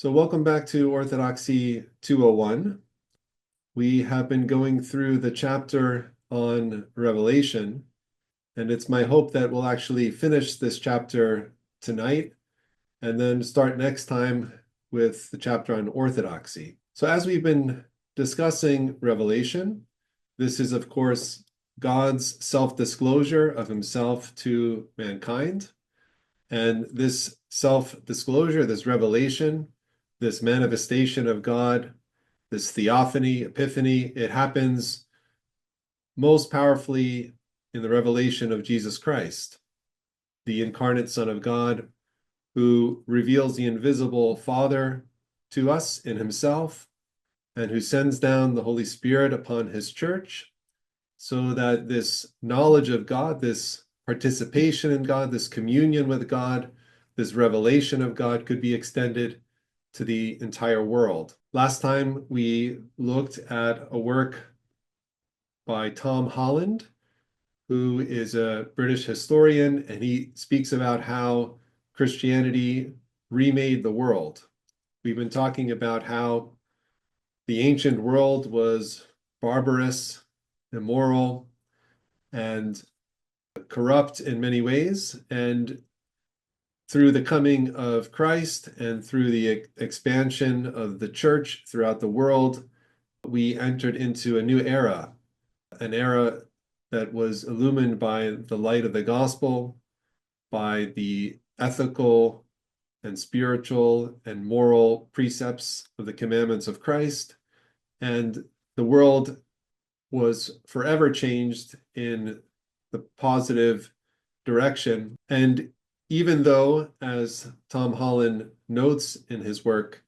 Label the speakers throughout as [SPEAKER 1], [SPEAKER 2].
[SPEAKER 1] So welcome back to Orthodoxy 201. We have been going through the chapter on Revelation, and it's my hope that we'll actually finish this chapter tonight and then start next time with the chapter on Orthodoxy. So as we've been discussing Revelation, this is, of course, God's self-disclosure of himself to mankind. And this self-disclosure, this revelation, this manifestation of God, this theophany, epiphany, it happens most powerfully in the revelation of Jesus Christ, the incarnate Son of God, who reveals the invisible Father to us in himself, and who sends down the Holy Spirit upon his church, so that this knowledge of God, this participation in God, this communion with God, this revelation of God could be extended to the entire world. Last time we looked at a work by Tom Holland, who is a British historian, and he speaks about how Christianity remade the world. We've been talking about how the ancient world was barbarous, immoral, and corrupt in many ways. And through the coming of Christ and through the expansion of the church throughout the world, we entered into a new era, an era that was illumined by the light of the gospel, by the ethical and spiritual and moral precepts of the commandments of Christ. And the world was forever changed in the positive direction. And even though, as Tom Holland notes in his work,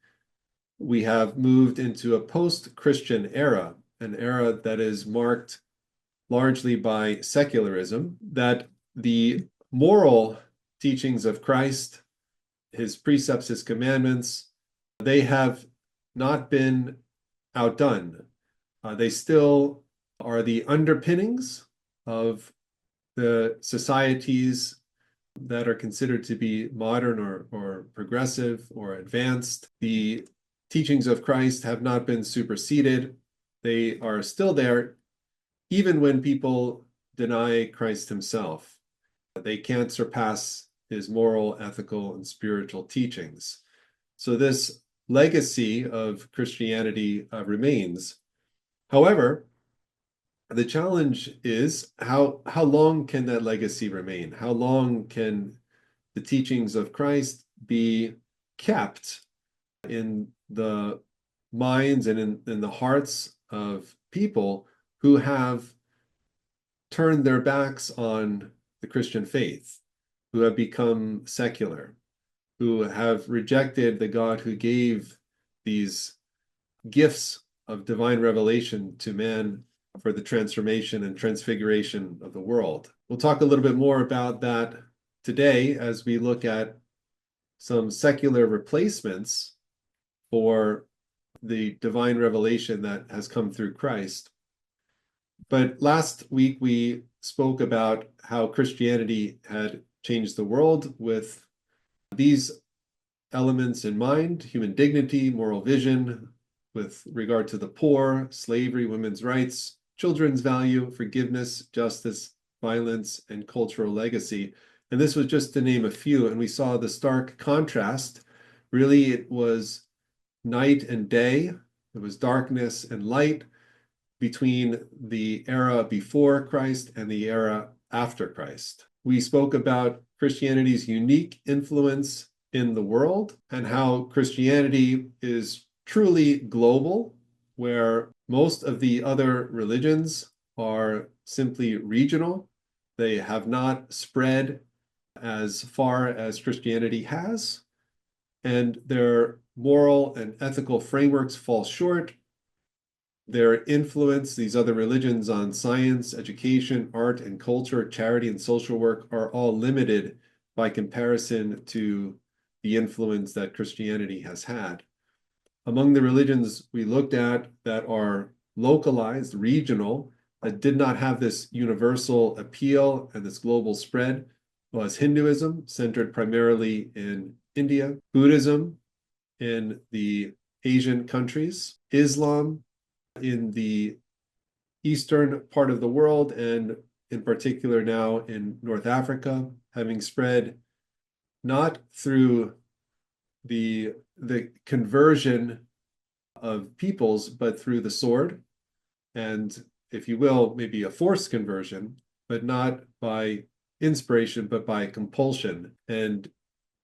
[SPEAKER 1] we have moved into a post-Christian era, an era that is marked largely by secularism, that the moral teachings of Christ, his precepts, his commandments, they have not been outdone. They still are the underpinnings of the societies that are considered to be modern or progressive or advanced. The teachings of Christ have not been superseded. They are still there, even when people deny Christ himself. They can't surpass his moral, ethical, and spiritual teachings. So this legacy of Christianity remains. However, the challenge is how long can that legacy remain? How long can the teachings of Christ be kept in the minds and in the hearts of people who have turned their backs on the Christian faith, who have become secular, who have rejected the God who gave these gifts of divine revelation to man for the transformation and transfiguration of the world. We'll talk a little bit more about that today as we look at some secular replacements for the divine revelation that has come through Christ. But last week we spoke about how Christianity had changed the world with these elements in mind: human dignity, moral vision, with regard to the poor, slavery, women's rights, children's value, forgiveness, justice, violence, and cultural legacy. And this was just to name a few. And we saw the stark contrast. Really, it was night and day. It was darkness and light between the era before Christ and the era after Christ. We spoke about Christianity's unique influence in the world and how Christianity is truly global, where most of the other religions are simply regional. They have not spread as far as Christianity has, and their moral and ethical frameworks fall short. Their influence, these other religions, on science, education, art and culture, charity and social work are all limited by comparison to the influence that Christianity has had. Among the religions we looked at that are localized, regional, that did not have this universal appeal and this global spread was Hinduism, centered primarily in India, Buddhism in the Asian countries, Islam in the eastern part of the world, and in particular now in North Africa, having spread not through the conversion of peoples, but through the sword, and if you will, maybe a forced conversion, but not by inspiration, but by compulsion. And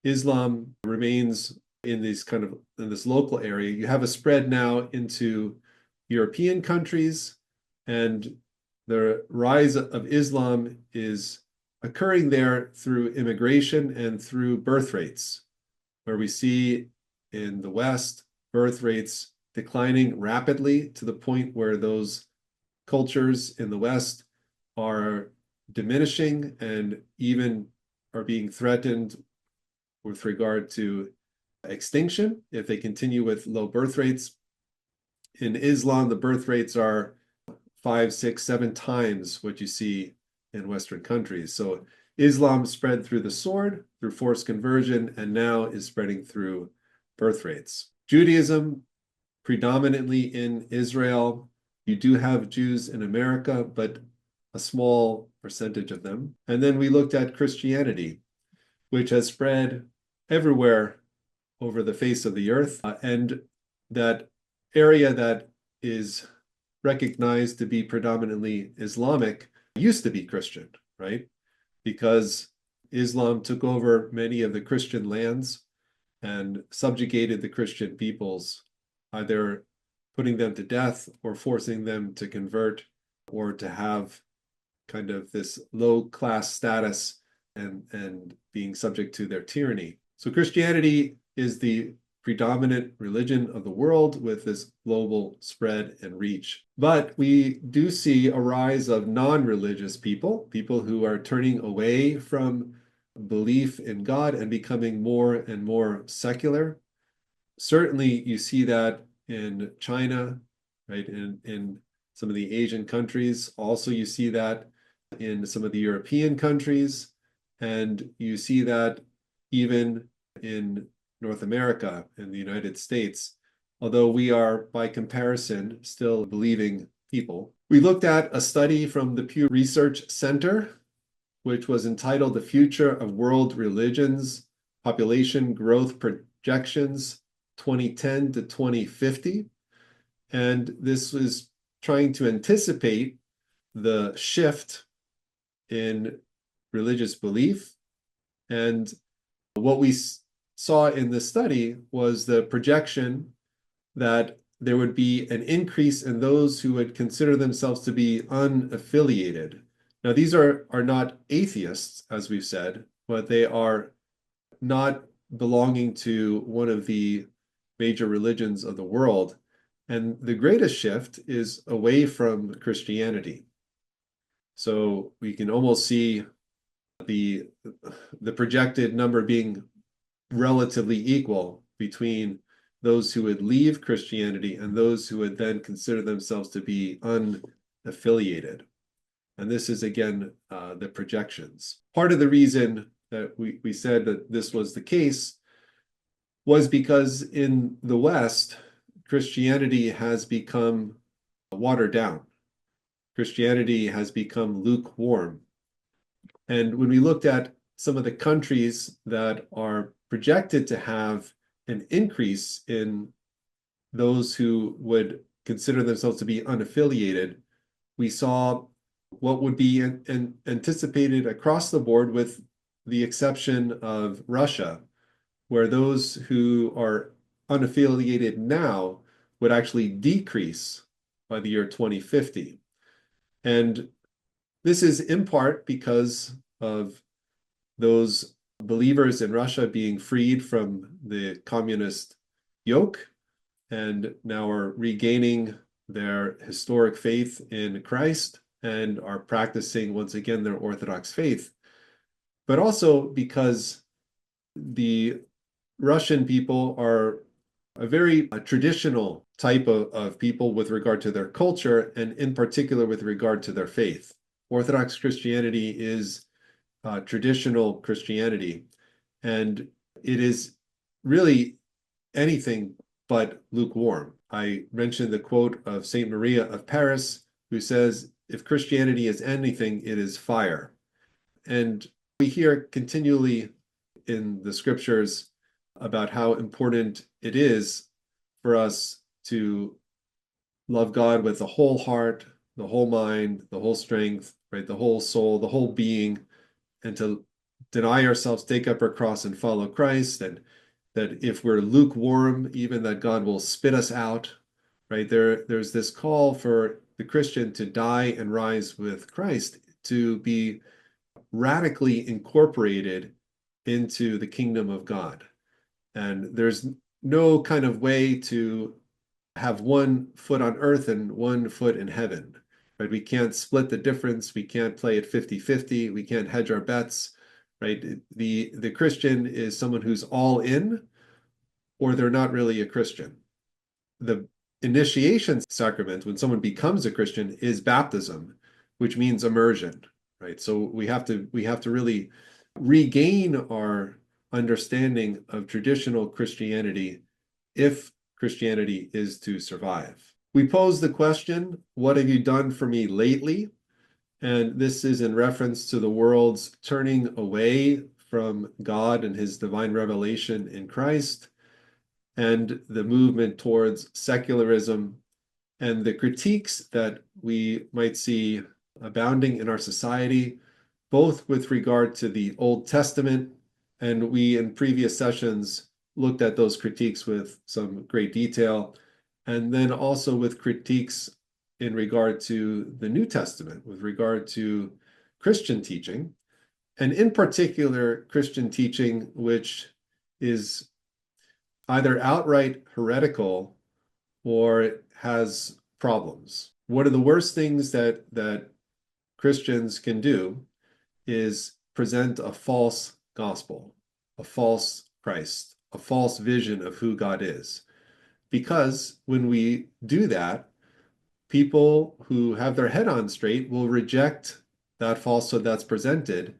[SPEAKER 1] Islam remains in this local area. You have a spread now into European countries, and the rise of Islam is occurring there through immigration and through birth rates, where we see in the West birth rates declining rapidly to the point where those cultures in the West are diminishing and even are being threatened with regard to extinction if they continue with low birth rates. In Islam, the birth rates are 5, 6, 7 times what you see in Western countries. So Islam spread through the sword, through forced conversion, and now is spreading through birth rates. Judaism, predominantly in Israel. You do have Jews in America, but a small percentage of them. And then we looked at Christianity, which has spread everywhere over the face of the earth. And that area that is recognized to be predominantly Islamic used to be Christian, right? Because Islam took over many of the Christian lands and subjugated the Christian peoples, either putting them to death or forcing them to convert or to have kind of this low class status and being subject to their tyranny. So Christianity is the predominant religion of the world with this global spread and reach. But we do see a rise of non-religious people who are turning away from belief in God and becoming more and more secular. Certainly you see that in China, right? In some of the Asian countries. Also, you see that in some of the European countries, and you see that even in North America and the United States, although we are, by comparison, still believing people. We looked at a study from the Pew Research Center, which was entitled The Future of World Religions, Population Growth Projections, 2010 to 2050. And this was trying to anticipate the shift in religious belief. And what we saw in the study was the projection that there would be an increase in those who would consider themselves to be unaffiliated. Now, these are not atheists, as we've said, but they are not belonging to one of the major religions of the world. And the greatest shift is away from Christianity. So we can almost see the projected number being relatively equal between those who would leave Christianity and those who would then consider themselves to be unaffiliated. And this is, again, the projections. Part of the reason that we said that this was the case was because in the West, Christianity has become watered down. Christianity has become lukewarm. And when we looked at some of the countries that are projected to have an increase in those who would consider themselves to be unaffiliated, we saw what would be anticipated across the board, with the exception of Russia, where those who are unaffiliated now would actually decrease by the year 2050. And this is in part because of those believers in Russia being freed from the communist yoke and now are regaining their historic faith in Christ and are practicing once again their Orthodox faith, but also because the Russian people are a very traditional type of people with regard to their culture, and in particular with regard to their faith. Orthodox Christianity is traditional Christianity, and it is really anything but lukewarm. I mentioned the quote of Saint Maria of Paris, who says, if Christianity is anything, it is fire. And we hear continually in the scriptures about how important it is for us to love God with the whole heart, the whole mind, the whole strength, right? The whole soul, the whole being, and to deny ourselves, take up our cross and follow Christ. And that if we're lukewarm, even that God will spit us out, right? There's this call for the Christian to die and rise with Christ, to be radically incorporated into the kingdom of God. And there's no kind of way to have one foot on earth and one foot in heaven, right? We can't split the difference. We can't play it 50-50. We can't hedge our bets, right? The Christian is someone who's all in, or they're not really a Christian. The initiation sacrament, when someone becomes a Christian, is baptism, which means immersion, right? So we have to really regain our understanding of traditional Christianity if Christianity is to survive. We pose the question, what have you done for me lately? And this is in reference to the world's turning away from God and his divine revelation in Christ, and the movement towards secularism, and the critiques that we might see abounding in our society, both with regard to the Old Testament, and we in previous sessions looked at those critiques with some great detail, and then also with critiques in regard to the New Testament, with regard to Christian teaching, and in particular Christian teaching which is either outright heretical or has problems. One of the worst things that Christians can do is present a false gospel, a false Christ, a false vision of who God is. Because when we do that, people who have their head on straight will reject that falsehood that's presented,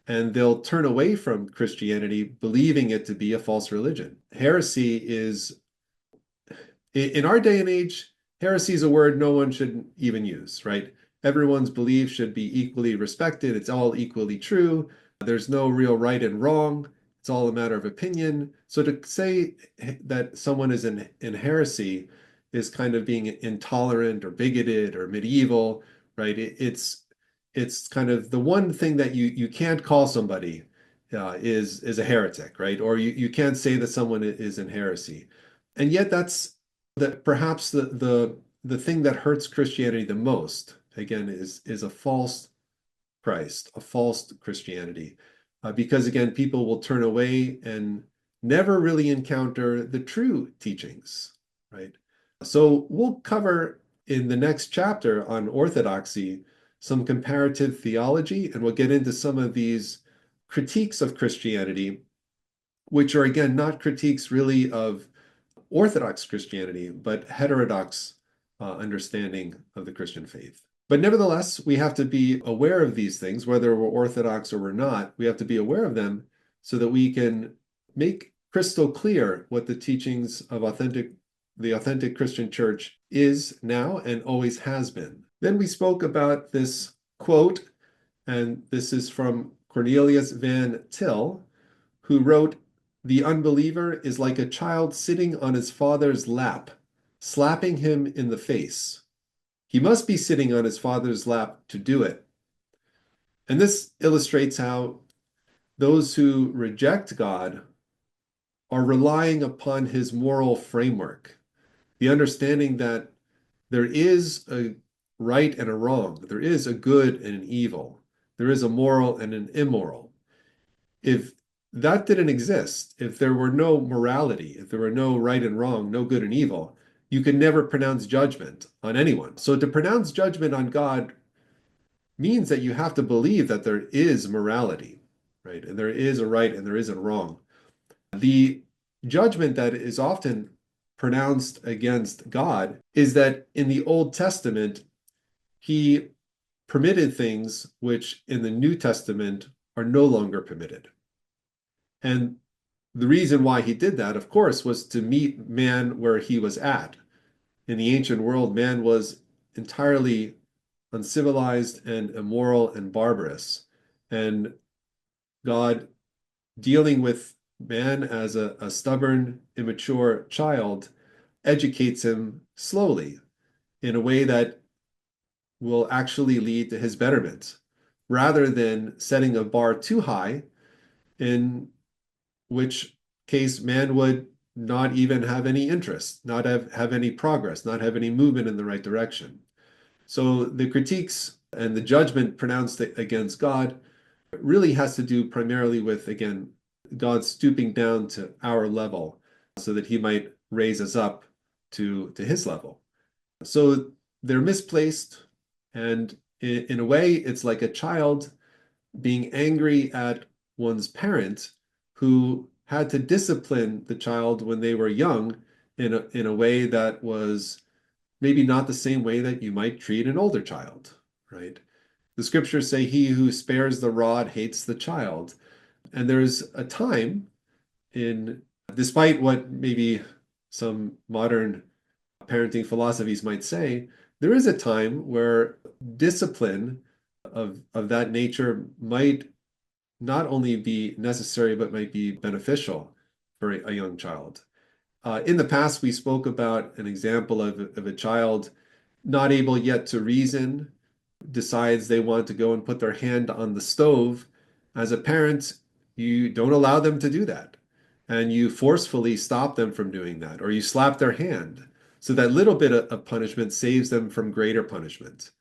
[SPEAKER 1] and they'll turn away from Christianity, believing it to be a false religion. Heresy is, in our day and age, heresy is a word no one should even use, right? Everyone's belief should be equally respected. It's all equally true. There's no real right and wrong. It's all a matter of opinion. So to say that someone is in heresy is kind of being intolerant or bigoted or medieval, right? It's kind of the one thing that you can't call somebody is a heretic, right? Or you can't say that someone is in heresy. And yet that's perhaps the thing that hurts Christianity the most, again, is a false Christ, a false Christianity, because again, people will turn away and never really encounter the true teachings, right? So we'll cover in the next chapter on orthodoxy some comparative theology, and we'll get into some of these critiques of Christianity, which are again not critiques really of Orthodox Christianity, but heterodox understanding of the Christian faith. But nevertheless, we have to be aware of these things, whether we're Orthodox or we're not. We have to be aware of them so that we can make crystal clear what the teachings of the authentic Christian church is now and always has been. Then we spoke about this quote, and this is from Cornelius van Til, who wrote, "The unbeliever is like a child sitting on his father's lap, slapping him in the face. He must be sitting on his father's lap to do it." And this illustrates how those who reject God are relying upon his moral framework, the understanding that there is a right and a wrong, there is a good and an evil, there is a moral and an immoral. If that didn't exist, if there were no morality, if there were no right and wrong, no good and evil, you could never pronounce judgment on anyone. So to pronounce judgment on God means that you have to believe that there is morality, right? And there is a right and there is a wrong. The judgment that is often pronounced against God is that in the Old Testament, he permitted things which in the New Testament are no longer permitted. And the reason why he did that, of course, was to meet man where he was at. In the ancient world, man was entirely uncivilized and immoral and barbarous. And God, dealing with man as a stubborn, immature child, educates him slowly in a way that will actually lead to his betterment, rather than setting a bar too high, in which case man would not even have any interest, not have any progress, not have any movement in the right direction. So the critiques and the judgment pronounced against God really has to do primarily with, again, God stooping down to our level so that he might raise us up to his level. So they're misplaced. And in a way, it's like a child being angry at one's parent who had to discipline the child when they were young in a way that was maybe not the same way that you might treat an older child, right? The scriptures say, he who spares the rod hates the child. And there's a time in, despite what maybe some modern parenting philosophies might say, there is a time where discipline of that nature might not only be necessary, but might be beneficial for a young child. In the past, we spoke about an example of a child not able yet to reason, decides they want to go and put their hand on the stove. As a parent, you don't allow them to do that. And you forcefully stop them from doing that, or you slap their hand. So that little bit of punishment saves them from greater punishment.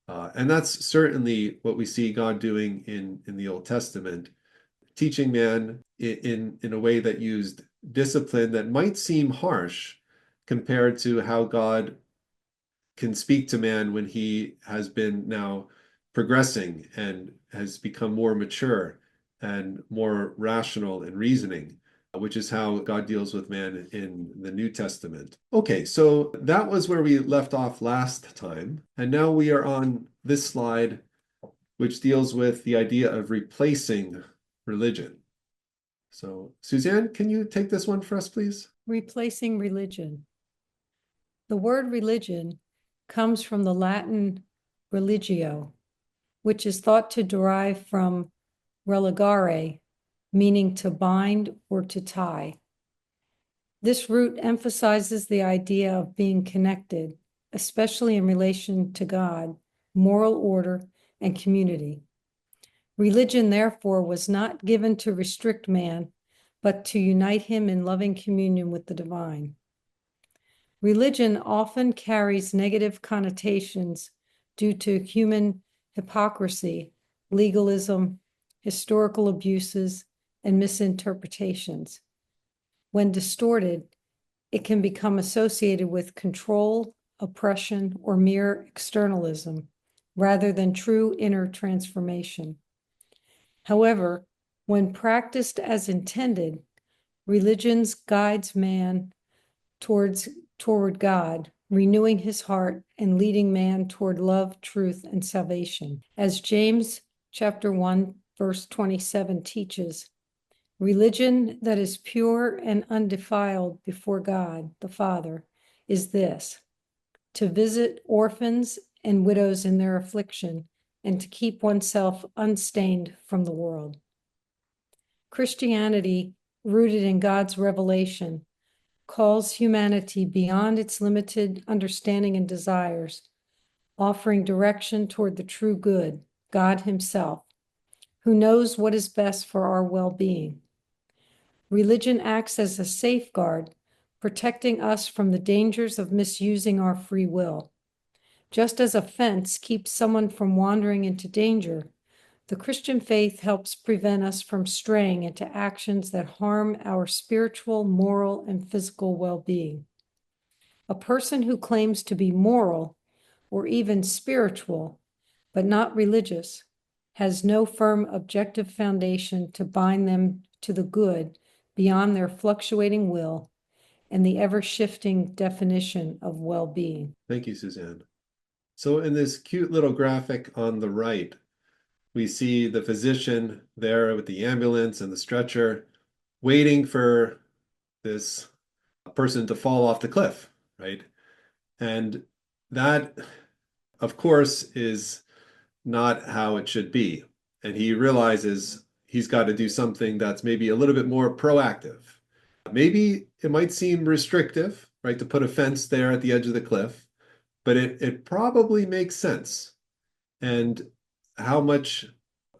[SPEAKER 1] And that's certainly what we see God doing in the Old Testament, teaching man in a way that used discipline that might seem harsh compared to how God can speak to man when he has been now progressing and has become more mature and more rational and reasoning, which is how God deals with man in the New Testament. Okay, so that was where we left off last time. And now we are on this slide, which deals with the idea of replacing religion. So, Suzanne, can you take this one for us, please?
[SPEAKER 2] Replacing religion. The word religion comes from the Latin religio, which is thought to derive from religare, meaning to bind or to tie. This root emphasizes the idea of being connected, especially in relation to God, moral order, and community. Religion, therefore, was not given to restrict man, but to unite him in loving communion with the divine. Religion often carries negative connotations due to human hypocrisy, legalism, historical abuses, and misinterpretations. When distorted, it can become associated with control, oppression, or mere externalism, rather than true inner transformation. However, when practiced as intended, religions guides man toward God, renewing his heart and leading man toward love, truth, and salvation. As James chapter 1, verse 27 teaches, religion that is pure and undefiled before God the Father is this: to visit orphans and widows in their affliction, and to keep oneself unstained from the world. Christianity, rooted in God's revelation, calls humanity beyond its limited understanding and desires, offering direction toward the true good, God Himself, who knows what is best for our well-being. Religion acts as a safeguard, protecting us from the dangers of misusing our free will. Just as a fence keeps someone from wandering into danger, the Christian faith helps prevent us from straying into actions that harm our spiritual, moral, and physical well-being. A person who claims to be moral or even spiritual, but not religious, has no firm objective foundation to bind them to the good beyond their fluctuating will and the ever-shifting definition of well-being.
[SPEAKER 1] Thank you, Suzanne. So in this cute little graphic on the right, we see the physician there with the ambulance and the stretcher. waiting for this person to fall off the cliff, right? And that, of course, is not how it should be. And he realizes he's got to do something that's maybe a little bit more proactive. Maybe it might seem restrictive, right, to put a fence there at the edge of the cliff, but it probably makes sense. And how much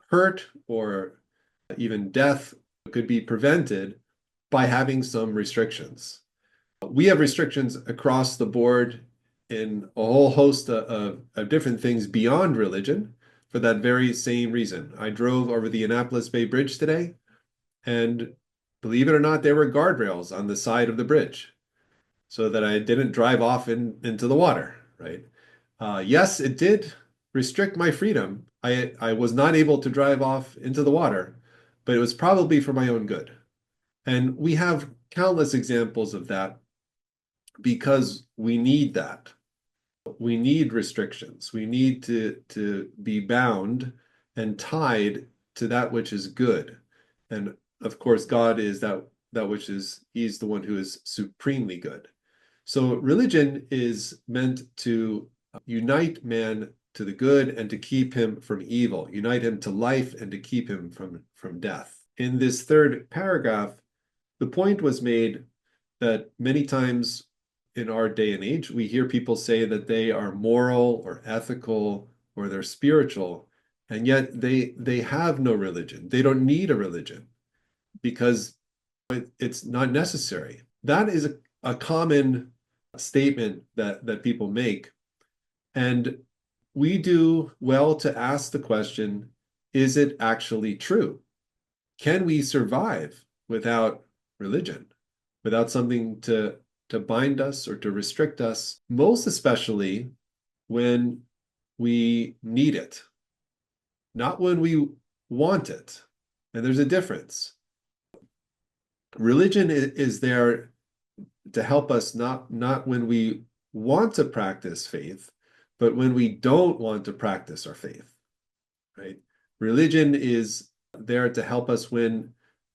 [SPEAKER 1] hurt or even death could be prevented by having some restrictions. We have restrictions across the board in a whole host of different things beyond religion for that very same reason. I drove over the Annapolis Bay Bridge today, and believe it or not, there were guardrails on the side of the bridge so that I didn't drive off into the water, right? Yes, it did restrict my freedom. I was not able to drive off into the water, but it was probably for my own good. And we have countless examples of that because we need that. We need restrictions. We need to be bound and tied to that which is good. And of course, God is that which is, he's the one who is supremely good. So religion is meant to unite man to the good and to keep him from evil, unite him to life and to keep him from death. In this third paragraph, the point was made that many times in our day and age, we hear people say that they are moral or ethical or they're spiritual, and yet they have no religion. They don't need a religion because it's not necessary. That is a common statement that people make. And we do well to ask the question, is it actually true? Can we survive without religion, without something to bind us or to restrict us, most especially when we need it, not when we want it? And there's a difference. Religion is there to help us not when we want to practice faith, but when we don't want to practice our faith, right? Religion is there to help us when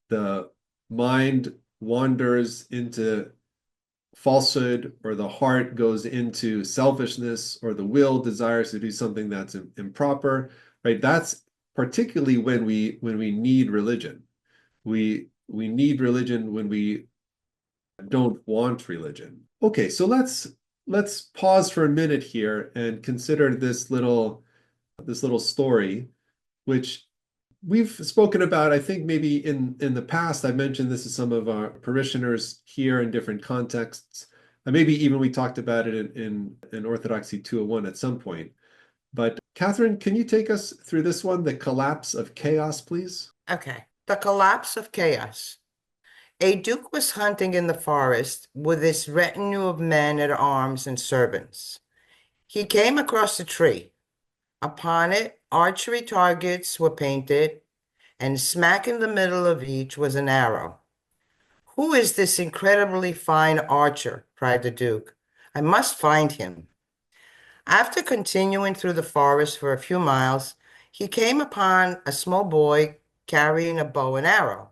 [SPEAKER 1] the mind wanders into falsehood or the heart goes into selfishness or the will desires to do something that's improper, right? That's particularly when we need religion. We need religion when we don't want religion. Okay, so let's pause for a minute here and consider this little story, which we've spoken about. I think maybe in the past I've mentioned this to some of our parishioners here in different contexts. And maybe even we talked about it in Orthodoxy 201 at some point. But Catherine, can you take us through this one, the collapse of chaos, please?
[SPEAKER 3] Okay. The collapse of chaos. A duke was hunting in the forest with his retinue of men at arms and servants. He came across a tree. Upon it, archery targets were painted, and smack in the middle of each was an arrow. "Who is this incredibly fine archer?" cried the duke. "I must find him." After continuing through the forest for a few miles, he came upon a small boy carrying a bow and arrow.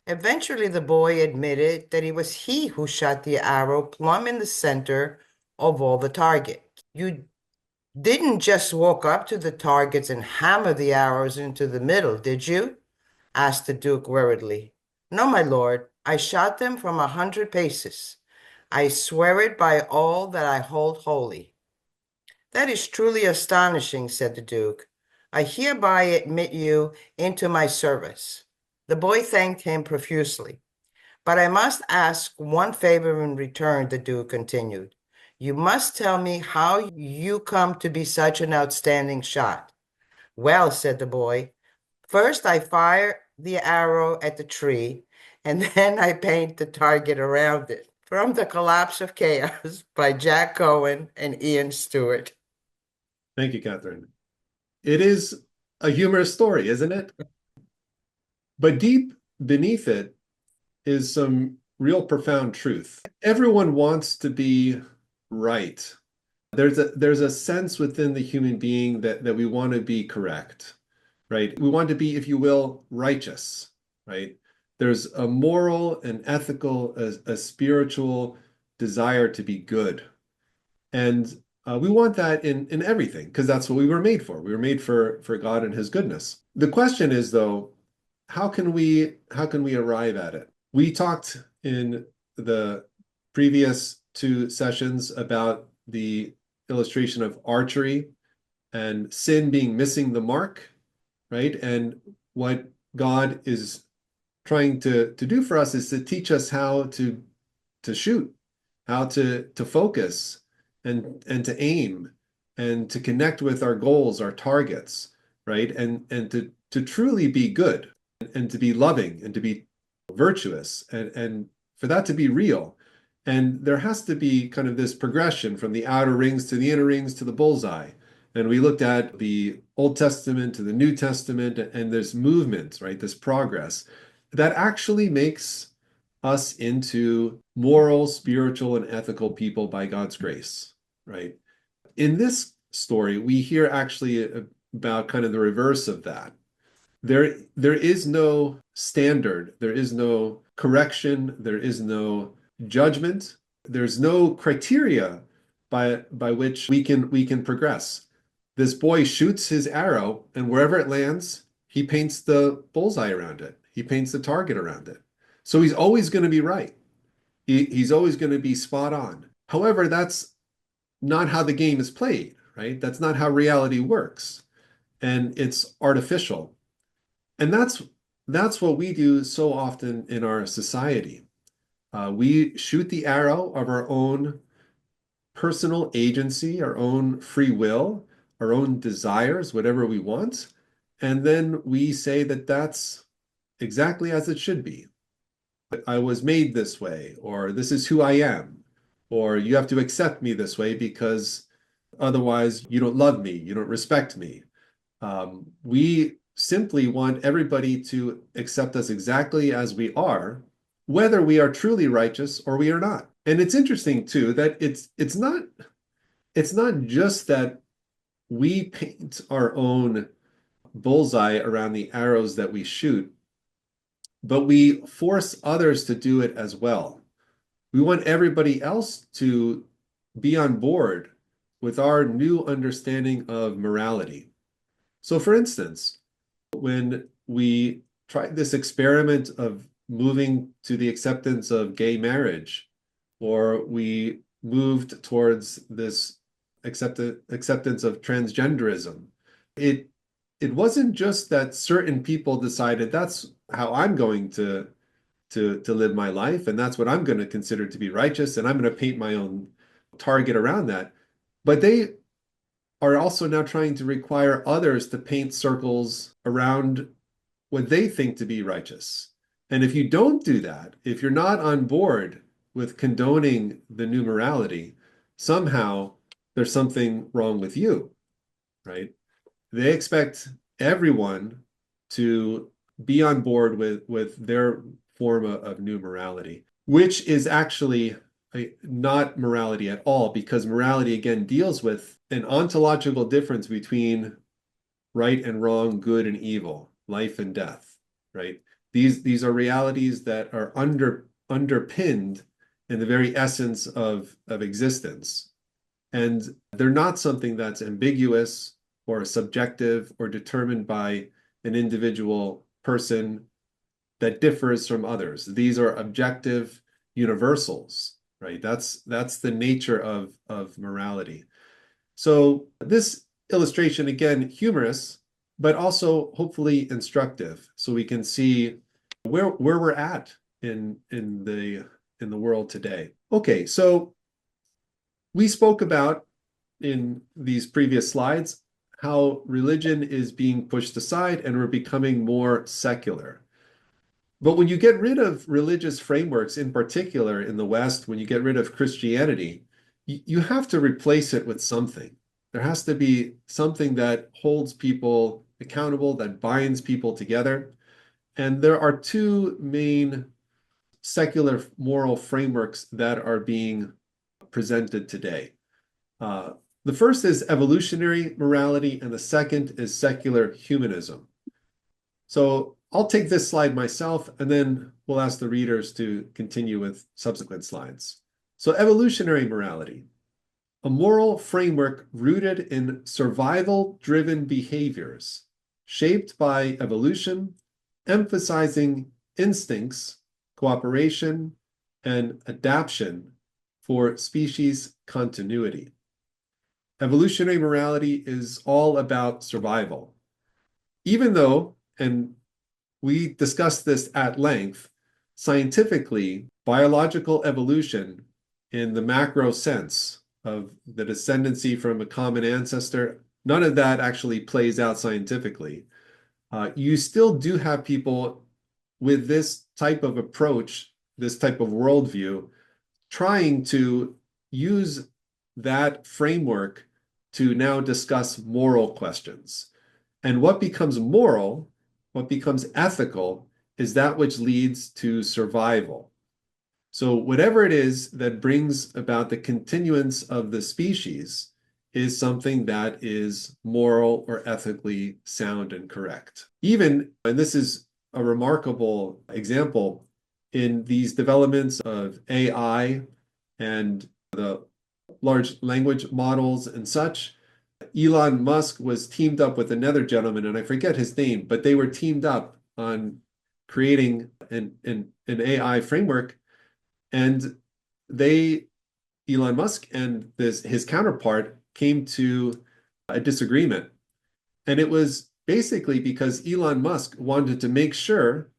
[SPEAKER 3] Eventually, the boy admitted that it was he who shot the arrow plumb in the center of all the targets. "You didn't just walk up to the targets and hammer the arrows into the middle, did you?" asked the Duke worriedly. "No, my lord, I shot them from 100 paces. I swear it by all that I hold holy." "That is truly astonishing," said the Duke. "I hereby admit you into my service." The boy thanked him profusely. "But I must ask one favor in return," the Duke continued. "You must tell me how you come to be such an outstanding shot." "Well," said the boy, "first I fire the arrow at the tree, and then I paint the target around it." From The Collapse of Chaos by Jack Cohen and Ian Stewart.
[SPEAKER 1] Thank you, Catherine. It is a humorous story, isn't it? But deep beneath it is some real profound truth. Everyone wants to be right. There's a sense within the human being that we want to be correct, right? We want to be, if you will, righteous, right? There's a moral, an ethical, a spiritual desire to be good. And we want that in everything because that's what we were made for. We were made for God and his goodness. The question is, though, how can we arrive at it? We talked in the previous two sessions about the illustration of archery and sin being missing the mark, right? And what God is trying to do for us is to teach us how to shoot, how to focus and to aim and to connect with our goals, our targets, right? And to truly be good and to be loving and to be virtuous and for that to be real. And there has to be kind of this progression from the outer rings to the inner rings to the bullseye. And we looked at the Old Testament to the New Testament, and this movement, right? This progress that actually makes us into moral, spiritual, and ethical people by God's grace, right? In this story, we hear actually about kind of the reverse of that. There is no standard, there is no correction, there is no judgment, there's no criteria by which we can progress. This boy shoots his arrow, and wherever it lands, he paints the bullseye around it. He paints the target around it. So he's always going to be right. He's always going to be spot on. However, that's not how the game is played, right? That's not how reality works. And it's artificial. And that's what we do so often in our society. We shoot the arrow of our own personal agency, our own free will, our own desires, whatever we want. And then we say that that's exactly as it should be. I was made this way, or this is who I am, or you have to accept me this way because otherwise you don't love me, you don't respect me. We simply want everybody to accept us exactly as we are, whether we are truly righteous or we are not. And it's interesting too that it's not just that we paint our own bullseye around the arrows that we shoot, but we force others to do it as well. We want everybody else to be on board with our new understanding of morality. So, for instance, when we tried this experiment of moving to the acceptance of gay marriage, or we moved towards this acceptance of transgenderism, it wasn't just that certain people decided that's how I'm going to live my life, and that's what I'm going to consider to be righteous, and I'm going to paint my own target around that. But they are also now trying to require others to paint circles around what they think to be righteous. And if you don't do that, if you're not on board with condoning the new morality, somehow there's something wrong with you, right? They expect everyone to be on board with their form of new morality, which is actually not morality at all, because morality again deals with an ontological difference between right and wrong, good and evil, life and death, right? These are realities that are underpinned in the very essence of existence. And they're not something that's ambiguous or subjective or determined by an individual person that differs from others. These are objective universals, right? That's the nature of morality. So this illustration, again, humorous, but also hopefully instructive, so we can see where we're at in the world today. Okay, so we spoke about in these previous slides how religion is being pushed aside and we're becoming more secular. But when you get rid of religious frameworks, in particular in the West, when you get rid of Christianity, you have to replace it with something. There has to be something that holds people accountable, that binds people together. And there are two main secular moral frameworks that are being presented today. The first is evolutionary morality, and the second is secular humanism. So I'll take this slide myself, and then we'll ask the readers to continue with subsequent slides. So evolutionary morality, a moral framework rooted in survival-driven behaviors, shaped by evolution, emphasizing instincts, cooperation, and adaptation for species continuity. Evolutionary morality is all about survival. Even though, and we discussed this at length, scientifically, biological evolution in the macro sense of the descendancy from a common ancestor, none of that actually plays out scientifically. You still do have people with this type of approach, this type of worldview, trying to use that framework to now discuss moral questions. And what becomes moral, what becomes ethical, is that which leads to survival. So whatever it is that brings about the continuance of the species is something that is moral or ethically sound and correct. Even, and this is a remarkable example, in these developments of AI and the large language models and such, Elon Musk was teamed up with another gentleman, and I forget his name, but they were teamed up on creating an AI framework. And Elon Musk and his counterpart came to a disagreement. And it was basically because Elon Musk wanted to make sure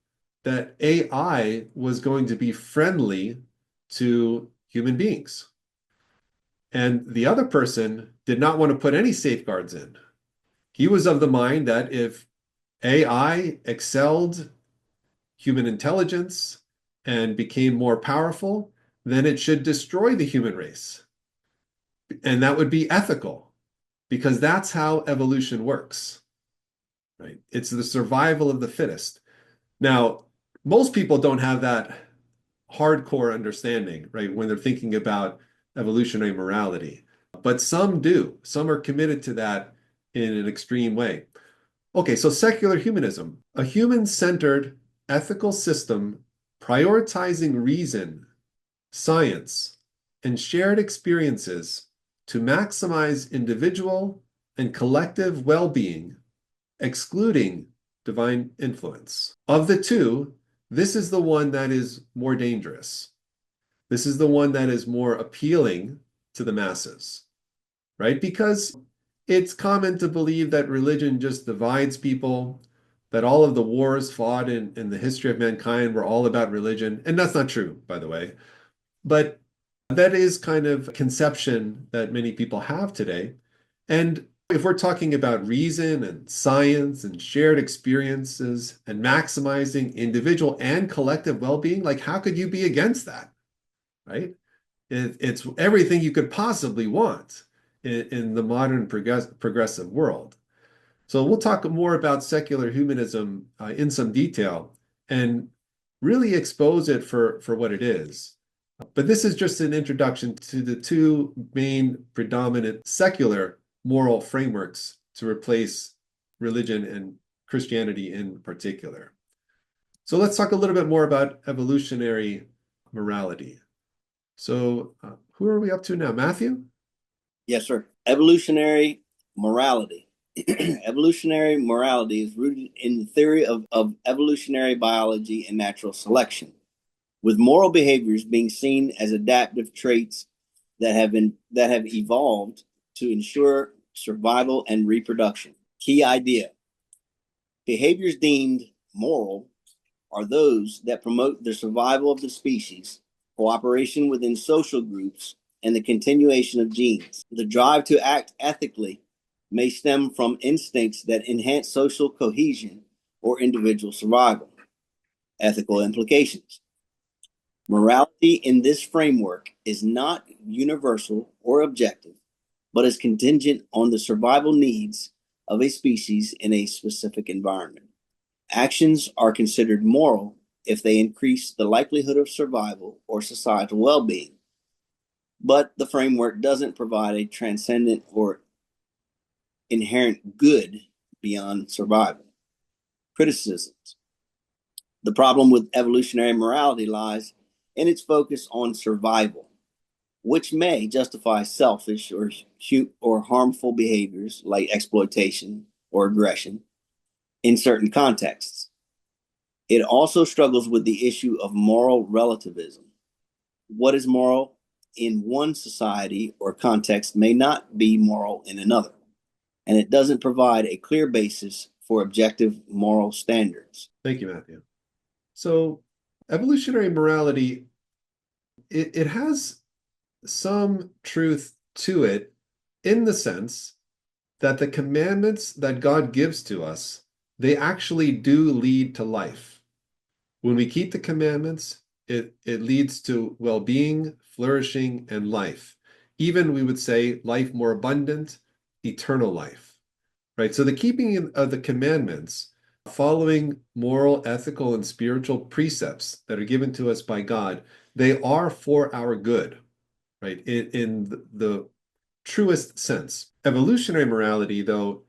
[SPEAKER 1] that AI was going to be friendly to human beings. And the other person did not want to put any safeguards in. He was of the mind that if AI excelled human intelligence and became more powerful, then it should destroy the human race. And that would be ethical, because that's how evolution works, right? It's the survival of the fittest. Now, most people don't have that hardcore understanding, right, when they're thinking about evolutionary morality, but some do. Some are committed to that in an extreme way. Okay, so secular humanism, a human-centered ethical system prioritizing reason, science, and shared experiences to maximize individual and collective well-being, excluding divine influence. Of the two, this is the one that is more dangerous. This is the one that is more appealing to the masses, right? Because it's common to believe that religion just divides people, that all of the wars fought in the history of mankind were all about religion. And that's not true, by the way. But that is kind of a conception that many people have today. And if we're talking about reason and science and shared experiences and maximizing individual and collective well-being, like how could you be against that, right? It's everything you could possibly want in the modern progressive world. So we'll talk more about secular humanism in some detail and really expose it for what it is. But this is just an introduction to the two main predominant secular moral frameworks to replace religion and Christianity in particular. So let's talk a little bit more about evolutionary morality. So who are we up to now? Matthew?
[SPEAKER 4] Yes, sir. Evolutionary morality. Evolutionary morality is rooted in the theory of evolutionary biology and natural selection, with moral behaviors being seen as adaptive traits that have evolved to ensure survival and reproduction. Key idea: behaviors deemed moral are those that promote the survival of the species, cooperation within social groups, and the continuation of genes. The drive to act ethically may stem from instincts that enhance social cohesion or individual survival. Ethical implications. Morality in this framework is not universal or objective, but is contingent on the survival needs of a species in a specific environment. Actions are considered moral if they increase the likelihood of survival or societal well-being, but the framework doesn't provide a transcendent or inherent good beyond survival. Criticisms. The problem with evolutionary morality lies in its focus on survival, which may justify selfish or harmful behaviors like exploitation or aggression in certain contexts. It also struggles with the issue of moral relativism. What is moral in one society or context may not be moral in another, and it doesn't provide a clear basis for objective moral standards.
[SPEAKER 1] Thank you, Matthew. So evolutionary morality, it has some truth to it in the sense that the commandments that God gives to us, they actually do lead to life. When we keep the commandments, it leads to well-being, flourishing, and life. Even, we would say, life more abundant, eternal life, right? So the keeping of the commandments, following moral, ethical, and spiritual precepts that are given to us by God, they are for our good, right? In the truest sense. Evolutionary morality, though,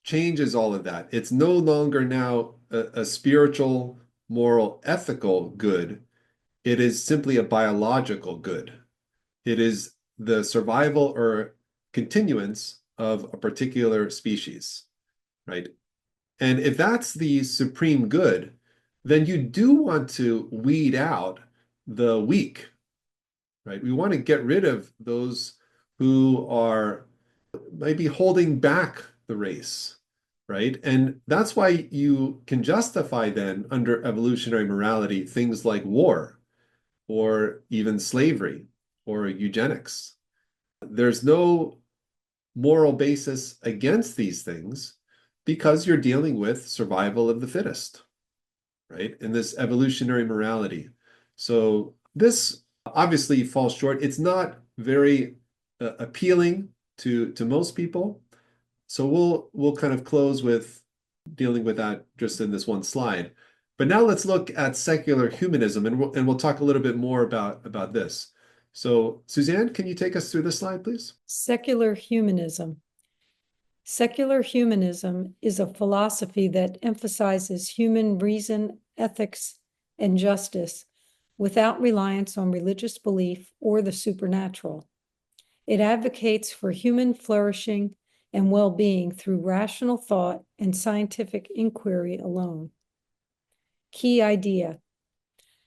[SPEAKER 1] changes all of that. It's no longer now a spiritual, moral, ethical good. It is simply a biological good. It is the survival or continuance of a particular species, right? And if that's the supreme good, then you do want to weed out the weak, right? We want to get rid of those who are maybe holding back the race, right? And that's why you can justify then under evolutionary morality things like war or even slavery or eugenics. There's no moral basis against these things because you're dealing with survival of the fittest, right? In this evolutionary morality. So this obviously falls short. It's not very appealing to most people. So we'll kind of close with dealing with that just in this one slide. But now let's look at secular humanism, and we'll talk a little bit more about this. So Suzanne, can you take us through this slide, please?
[SPEAKER 2] Secular humanism. Secular humanism is a philosophy that emphasizes human reason, ethics, and justice without reliance on religious belief or the supernatural. It advocates for human flourishing and well-being through rational thought and scientific inquiry alone. Key idea: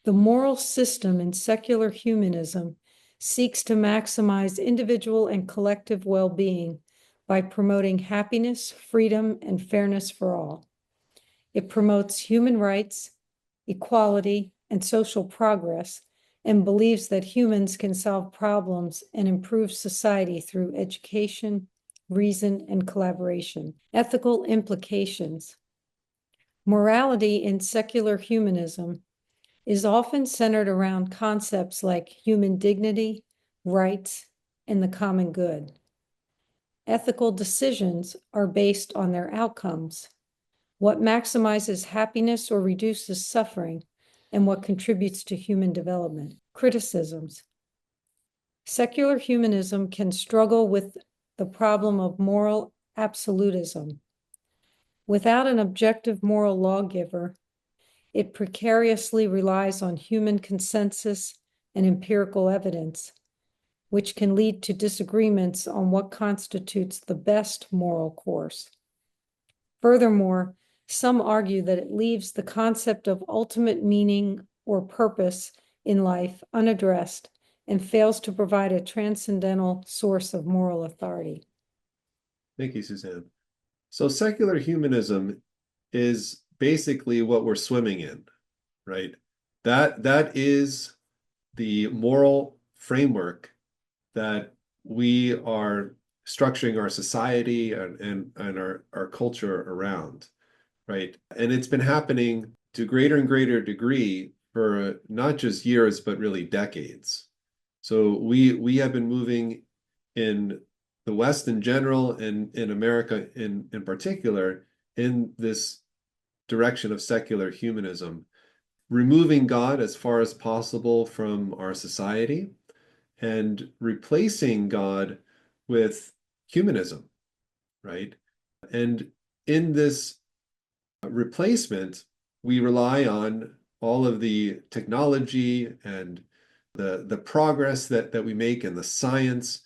[SPEAKER 2] the moral system in secular humanism seeks to maximize individual and collective well-being by promoting happiness, freedom, and fairness for all. It promotes human rights, equality, and social progress, and believes that humans can solve problems and improve society through education, reason, and collaboration. Ethical implications. Morality in secular humanism is often centered around concepts like human dignity, rights, and the common good. Ethical decisions are based on their outcomes, what maximizes happiness or reduces suffering, and what contributes to human development. Criticisms. Secular humanism can struggle with the problem of moral absolutism. Without an objective moral lawgiver, it precariously relies on human consensus and empirical evidence, which can lead to disagreements on what constitutes the best moral course. Furthermore, some argue that it leaves the concept of ultimate meaning or purpose in life unaddressed and fails to provide a transcendental source of moral authority.
[SPEAKER 1] Thank you, Suzanne. So secular humanism is basically what we're swimming in, right? That is the moral framework that we are structuring our society and our culture around, right? And it's been happening to greater and greater degree for not just years, but really decades. So we have been moving in the West in general and in America in particular in this direction of secular humanism, removing God as far as possible from our society and replacing God with humanism, right? And in this replacement, we rely on all of the technology and the progress that we make in the science.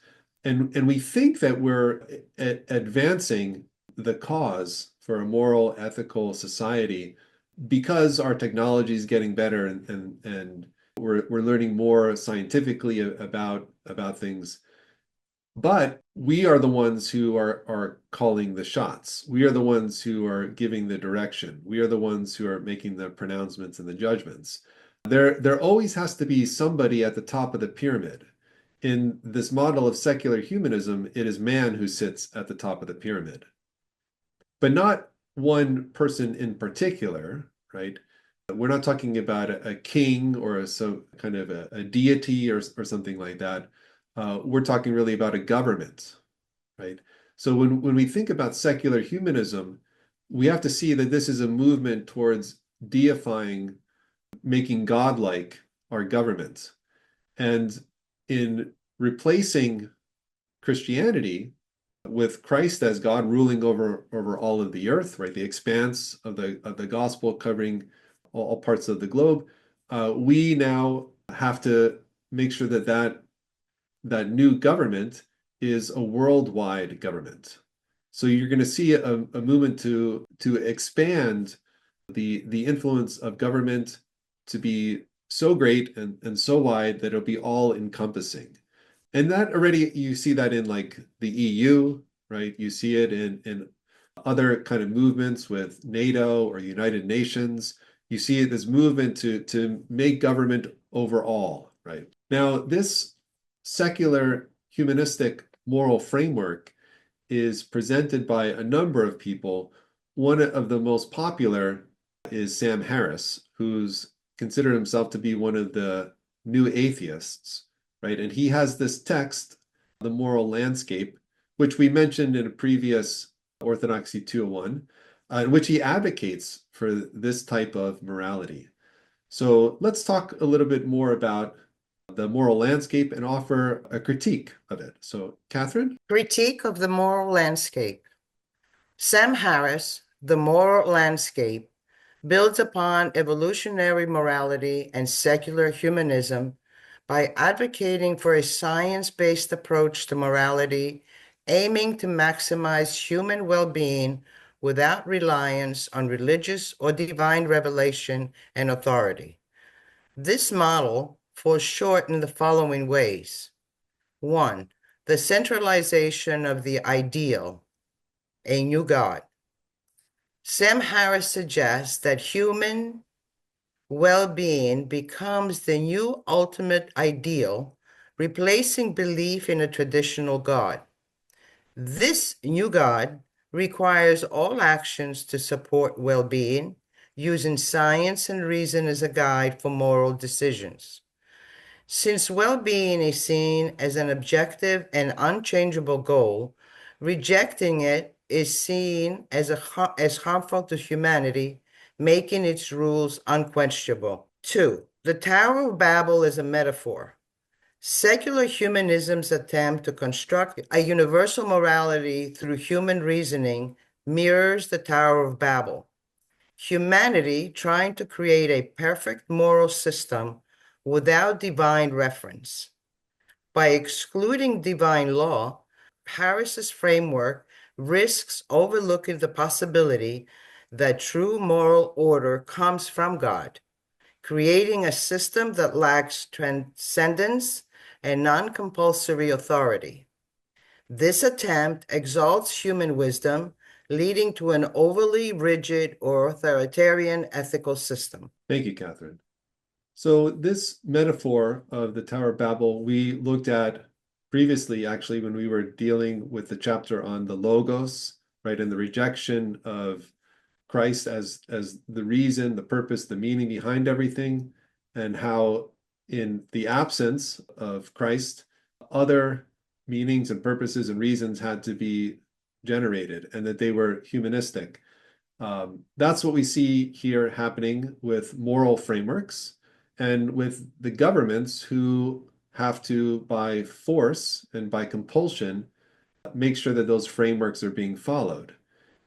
[SPEAKER 1] And we think that we're advancing the cause for a moral, ethical society because our technology is getting better and we're learning more scientifically about things. But we are the ones who are calling the shots. We are the ones who are giving the direction. We are the ones who are making the pronouncements and the judgments. There always has to be somebody at the top of the pyramid. In this model of secular humanism, it is man who sits at the top of the pyramid, but not one person in particular, right? We're not talking about a king or some kind of a deity or something like that. We're talking really about a government, right? So when we think about secular humanism, we have to see that this is a movement towards deifying, making godlike our government. And in replacing Christianity with Christ as God ruling over all of the earth, right? The expanse of the gospel covering all parts of the globe. We now have to make sure that new government is a worldwide government. So you're going to see a movement to expand the influence of government to be so great and so wide that it'll be all encompassing. And that already, you see that in like the EU, right? You see it in other kind of movements with NATO or United Nations. You see it, this movement to make government overall, right? Now, this secular humanistic moral framework is presented by a number of people. One of the most popular is Sam Harris, who's considered himself to be one of the new atheists, right? And he has this text, The Moral Landscape, which we mentioned in a previous Orthodoxy 201, in which he advocates for this type of morality. So let's talk a little bit more about the moral landscape and offer a critique of it. So, Catherine?
[SPEAKER 3] Critique of the moral landscape. Sam Harris, The Moral Landscape, builds upon evolutionary morality and secular humanism by advocating for a science-based approach to morality, aiming to maximize human well-being without reliance on religious or divine revelation and authority. This model falls short in the following ways. 1. The centralization of the ideal, a new God. Sam Harris suggests that human well-being becomes the new ultimate ideal, replacing belief in a traditional God. This new God requires all actions to support well-being, using science and reason as a guide for moral decisions. Since well-being is seen as an objective and unchangeable goal, rejecting it is seen as harmful to humanity, making its rules unquestionable. 2. The Tower of Babel is a metaphor. Secular humanism's attempt to construct a universal morality through human reasoning mirrors the Tower of Babel. Humanity trying to create a perfect moral system without divine reference. By excluding divine law, Harris's framework risks overlooking the possibility that true moral order comes from God, creating a system that lacks transcendence and non-compulsory authority. This attempt exalts human wisdom, leading to an overly rigid or authoritarian ethical system.
[SPEAKER 1] Thank you, Catherine. So this metaphor of the Tower of Babel, we looked at previously, actually, when we were dealing with the chapter on the Logos, right, and the rejection of Christ as the reason, the purpose, the meaning behind everything, and how in the absence of Christ, other meanings and purposes and reasons had to be generated, and that they were humanistic. That's what we see here happening with moral frameworks and with the governments who have to, by force and by compulsion, make sure that those frameworks are being followed.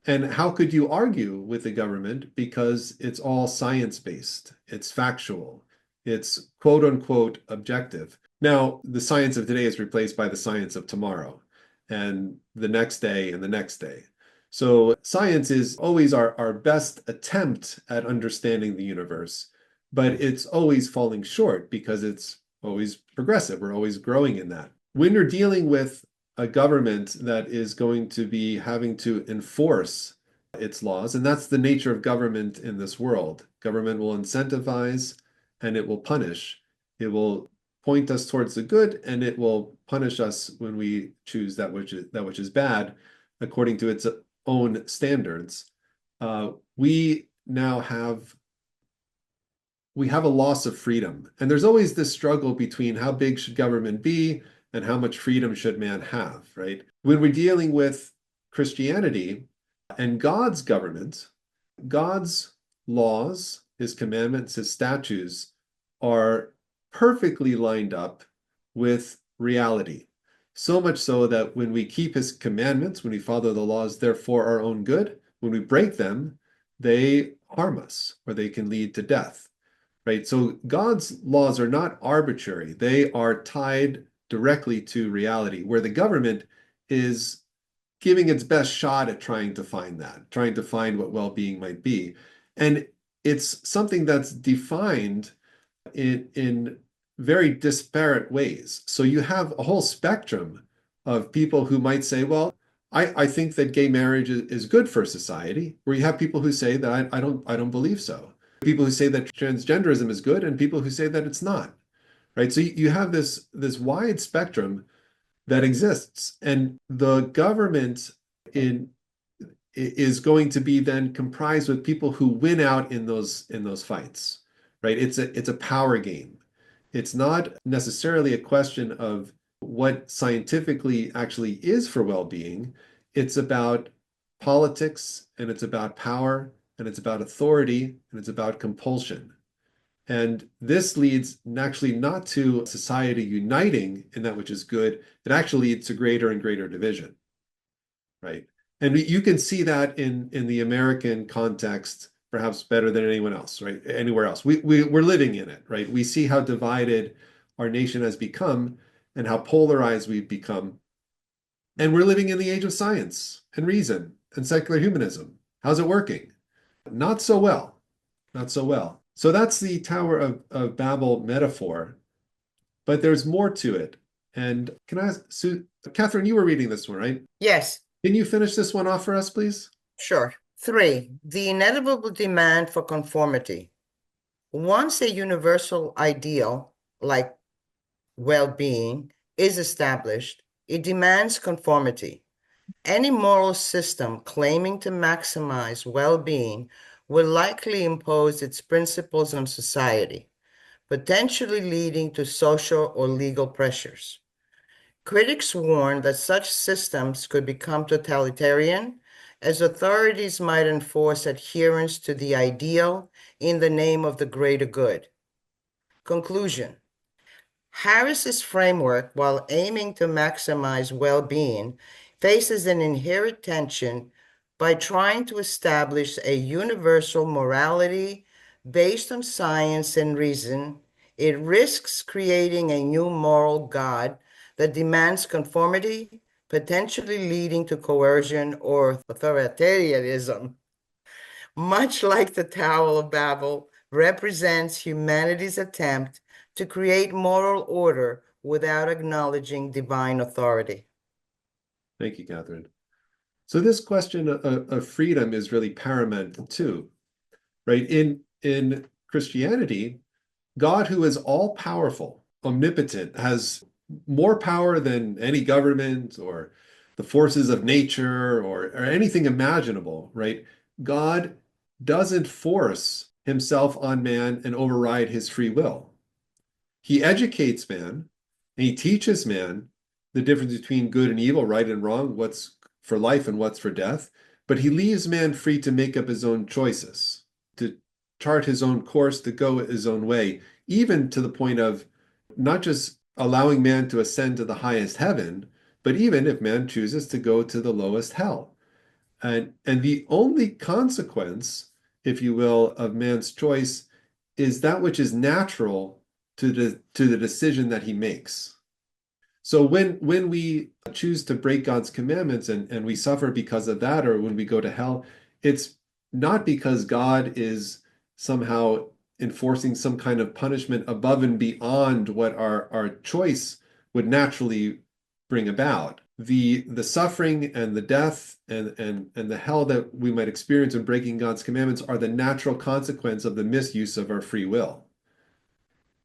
[SPEAKER 1] And how could you argue with the government? Because it's all science-based, it's factual, it's quote unquote objective. Now, the science of today is replaced by the science of tomorrow and the next day and the next day. So science is always our best attempt at understanding the universe, but it's always falling short because it's always progressive. We're always growing in that. When you're dealing with a government that is going to be having to enforce its laws, and that's the nature of government in this world. Government will incentivize and it will punish. It will point us towards the good, and it will punish us when we choose that which is bad, according to its own standards. We now have a loss of freedom, and there's always this struggle between how big should government be and how much freedom should man have, right? When we're dealing with Christianity and God's government, God's laws, his commandments, his statutes are perfectly lined up with reality. So much so that when we keep his commandments, when we follow the laws, they're for our own good. When we break them, they harm us or they can lead to death, right? So God's laws are not arbitrary. They are tied directly to reality, where the government is giving its best shot at trying to find that, trying to find what well-being might be. And it's something that's defined in very disparate ways. So you have a whole spectrum of people who might say, well, I think that gay marriage is good for society, where you have people who say that I don't believe so. People who say that transgenderism is good and people who say that it's not, right? So you have this wide spectrum that exists, and the government is going to be then comprised with people who win out in those fights, right? It's a power game. It's not necessarily a question of what scientifically actually is for well-being. It's about politics, and it's about power, and it's about authority, and it's about compulsion. And this leads actually not to society uniting in that which is good. It actually leads to greater and greater division, right? And you can see that in the American context perhaps better than anyone else, right? Anywhere else. We're living in it, right? We see how divided our nation has become and how polarized we've become. And we're living in the age of science and reason and secular humanism. How's it working? Not so well. Not so well. So that's the Tower of Babel metaphor, but there's more to it. And can I ask, Catherine, you were reading this one, right?
[SPEAKER 3] Yes,
[SPEAKER 1] Can you finish this one off for us, please?
[SPEAKER 3] sure. 3, the inevitable demand for conformity. Once a universal ideal, like well-being, is established, it demands conformity. Any moral system claiming to maximize well-being will likely impose its principles on society, potentially leading to social or legal pressures. Critics warn that such systems could become totalitarian, as authorities might enforce adherence to the ideal in the name of the greater good. Conclusion. Harris's framework, while aiming to maximize well-being, faces an inherent tension by trying to establish a universal morality based on science and reason. It risks creating a new moral God that demands conformity, potentially leading to coercion or authoritarianism. Much like the Tower of Babel represents humanity's attempt to create moral order without acknowledging divine authority.
[SPEAKER 1] Thank you, Catherine. So this question of freedom is really paramount too, right? In Christianity, God, who is all powerful, omnipotent, has more power than any government or the forces of nature or anything imaginable, right? God doesn't force himself on man and override his free will. He educates man and he teaches man the difference between good and evil, right and wrong, what's for life and what's for death. But he leaves man free to make up his own choices, to chart his own course, to go his own way, even to the point of not just allowing man to ascend to the highest heaven, but even if man chooses to go to the lowest hell. And the only consequence, if you will, of man's choice is that which is natural to the decision that he makes. So when we choose to break God's commandments and we suffer because of that, or when we go to hell, it's not because God is somehow enforcing some kind of punishment above and beyond what our choice would naturally bring about. The suffering and the death and the hell that we might experience in breaking God's commandments are the natural consequence of the misuse of our free will.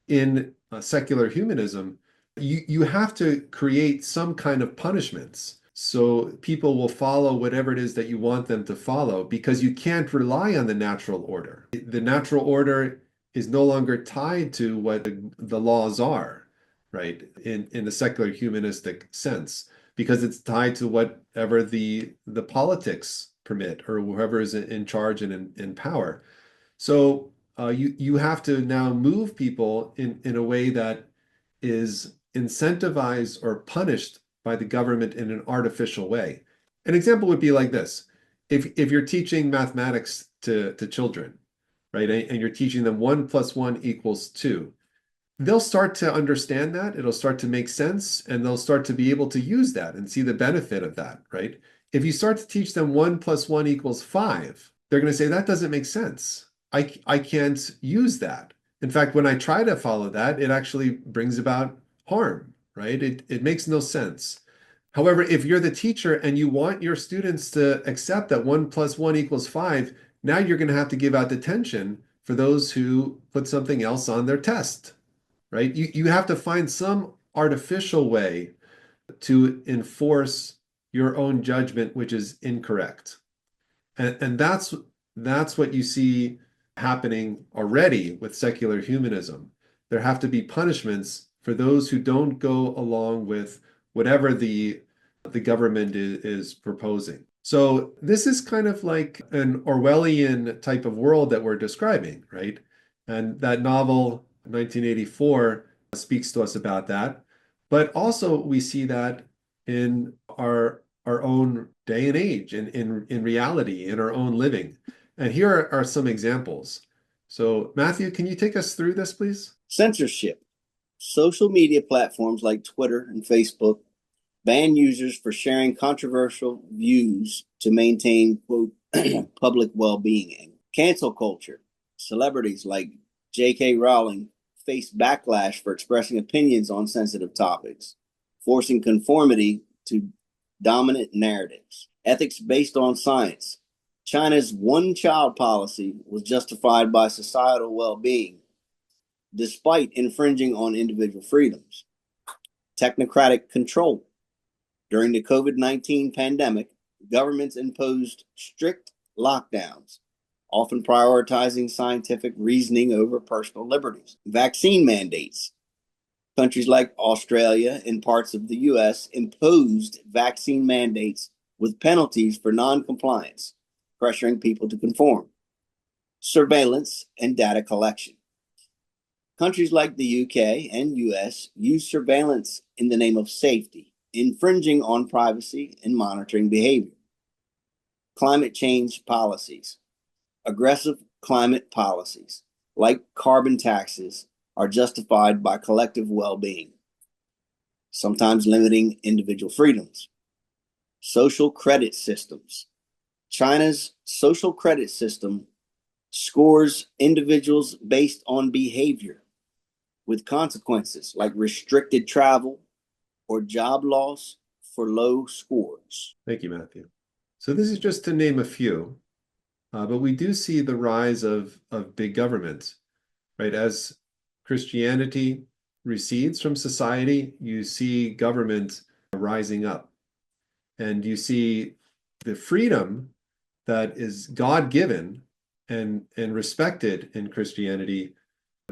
[SPEAKER 1] In secular humanism, you have to create some kind of punishments so people will follow whatever it is that you want them to follow, because you can't rely on the natural order. The natural order is no longer tied to what the laws are, right? In the secular humanistic sense, because it's tied to whatever the politics permit, or whoever is in charge and in power. So you have to now move people in a way that is incentivized or punished by the government in an artificial way. An example would be like this. If you're teaching mathematics to children, right, and you're teaching them 1 + 1 = 2, they'll start to understand that. It'll start to make sense, and they'll start to be able to use that and see the benefit of that, right? If you start to teach them 1 + 1 = 5, they're going to say, that doesn't make sense. I can't use that. In fact, when I try to follow that, it actually brings about harm, right? It makes no sense. However, if you're the teacher and you want your students to accept that 1 + 1 = 5, now you're going to have to give out detention for those who put something else on their test, right? You have to find some artificial way to enforce your own judgment, which is incorrect. And that's what you see happening already with secular humanism. There have to be punishments for those who don't go along with whatever the government is proposing. So this is kind of like an Orwellian type of world that we're describing, right? And that novel, 1984, speaks to us about that. But also we see that in our own day and age, in reality, in our own living. And here are some examples. So Matthew, can you take us through this, please?
[SPEAKER 4] Censorship. Social media platforms like Twitter and Facebook ban users for sharing controversial views to maintain, quote, public well-being. Cancel culture. Celebrities like J.K. Rowling face backlash for expressing opinions on sensitive topics, forcing conformity to dominant narratives. Ethics based on science. China's one-child policy was justified by societal well-being, despite infringing on individual freedoms. Technocratic control. During the COVID-19 pandemic, governments imposed strict lockdowns, often prioritizing scientific reasoning over personal liberties. Vaccine mandates. Countries like Australia and parts of the US imposed vaccine mandates with penalties for non-compliance, pressuring people to conform. Surveillance and data collection. Countries like the UK and US use surveillance in the name of safety, infringing on privacy and monitoring behavior. Climate change policies. Aggressive climate policies, like carbon taxes, are justified by collective well-being, sometimes limiting individual freedoms. Social credit systems. China's social credit system scores individuals based on behavior, with consequences like restricted travel or job loss for low scores.
[SPEAKER 1] Thank you, Matthew. So this is just to name a few, but we do see the rise of big government, right? As Christianity recedes from society, you see government rising up, and you see the freedom that is God-given and respected in Christianity